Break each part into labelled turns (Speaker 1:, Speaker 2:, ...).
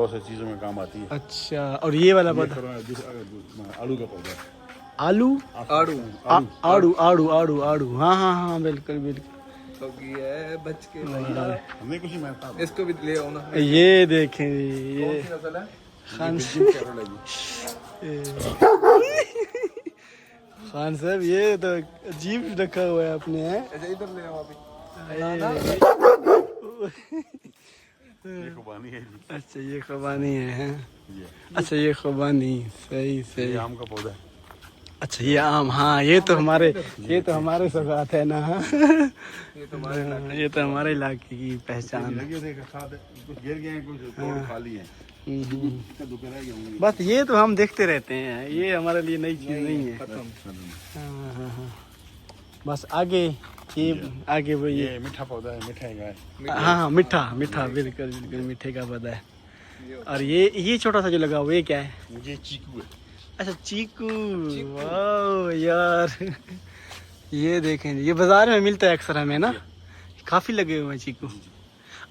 Speaker 1: बहुत सी चीज़ों में काम आती है।
Speaker 2: अच्छा, और ये वाला पौधा
Speaker 1: आलू का पौधा।
Speaker 2: आलू
Speaker 3: आड़ू
Speaker 2: आड़ू आड़ू आड़ू आड़ू, हाँ हाँ हाँ, बिल्कुल बिल्कुल।
Speaker 3: तो है बच के भैया,
Speaker 1: हमने कुछ ही महत्ता।
Speaker 3: इसको भी ले आओ ना।
Speaker 2: ये देखें ये
Speaker 3: कौन सी नस्ल है?
Speaker 2: खान खान साहब, ये तो अजीब रखा हुआ है आपने, है?
Speaker 3: अच्छा इधर ले आओ अभी।
Speaker 1: ये खुबानी है जी।
Speaker 2: अच्छा ये खुबानी है,
Speaker 1: ये
Speaker 2: अच्छा ये खुबानी, सही सही।
Speaker 1: ये आम का पौधा है।
Speaker 2: अच्छा ये आम, हाँ ये तो हमारे सौगात है ना।
Speaker 3: ये तो हमारे इलाके
Speaker 2: ये तो हमारे इलाके की पहचान है।
Speaker 1: लगे थे खाद, कुछ गिर गए हैं, कुछ तोड़ खाली है। दोपहर गए होंगे।
Speaker 2: बस ये तो हम देखते रहते हैं, ये हमारे लिए नई चीज नहीं है।
Speaker 3: खत्म।
Speaker 2: हाँ हाँ हाँ, बस आगे ये आगे वो
Speaker 1: ये मीठा पौधा है, मीठा है।
Speaker 2: हाँ हाँ, मीठा मीठा, बिल्कुल बिल्कुल मीठे का पौधा है। और ये छोटा सा जो लगा हुआ, ये क्या है?
Speaker 1: ये चीकू है।
Speaker 2: अच्छा चीकू, वाह यार। ये देखें, ये बाजार में मिलता है अक्सर हमें ना, काफी लगे हुए हैं चीकू।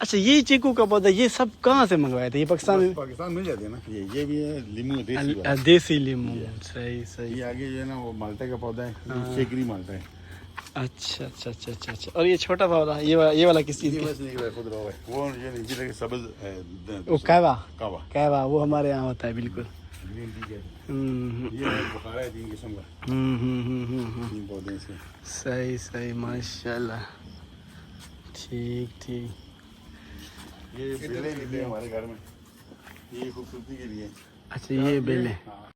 Speaker 2: अच्छा ये चीकू का पौधा, ये सब कहाँ से मंगवाए थे? ये पाकिस्तान में?
Speaker 1: पाकिस्तान मिल जाते हैं ना। ये भी है लीमू देसी वाला।
Speaker 2: देसी लीमू, सही सही।
Speaker 1: ये आगे जो है ना वो माल्टे का पौधा है, ये शेकरी माल्टा है।
Speaker 2: अच्छा अच्छा अच्छा अच्छा अच्छा। और ये छोटा पौधा, ये वाला किस चीज़
Speaker 1: ये
Speaker 2: का?
Speaker 1: बस नहीं खुद रहा है वो, ये नीचे लगे सब्ज है।
Speaker 2: वो कहवा
Speaker 1: कावा
Speaker 2: कहवा, वो हमारे यहाँ होता है बिल्कुल।
Speaker 1: ग्रीन टी है।
Speaker 2: हम्म
Speaker 1: ये बुखारा है 3 किस्म का। 3 पौधे इसके।
Speaker 2: सही सही, माशाल्लाह। ठीक ठीक।
Speaker 1: ये बेलें मिलते हैं हमारे घर में, ये खूबसूरती के लिए।
Speaker 2: अच्छा ये बेलें।
Speaker 1: हाँ।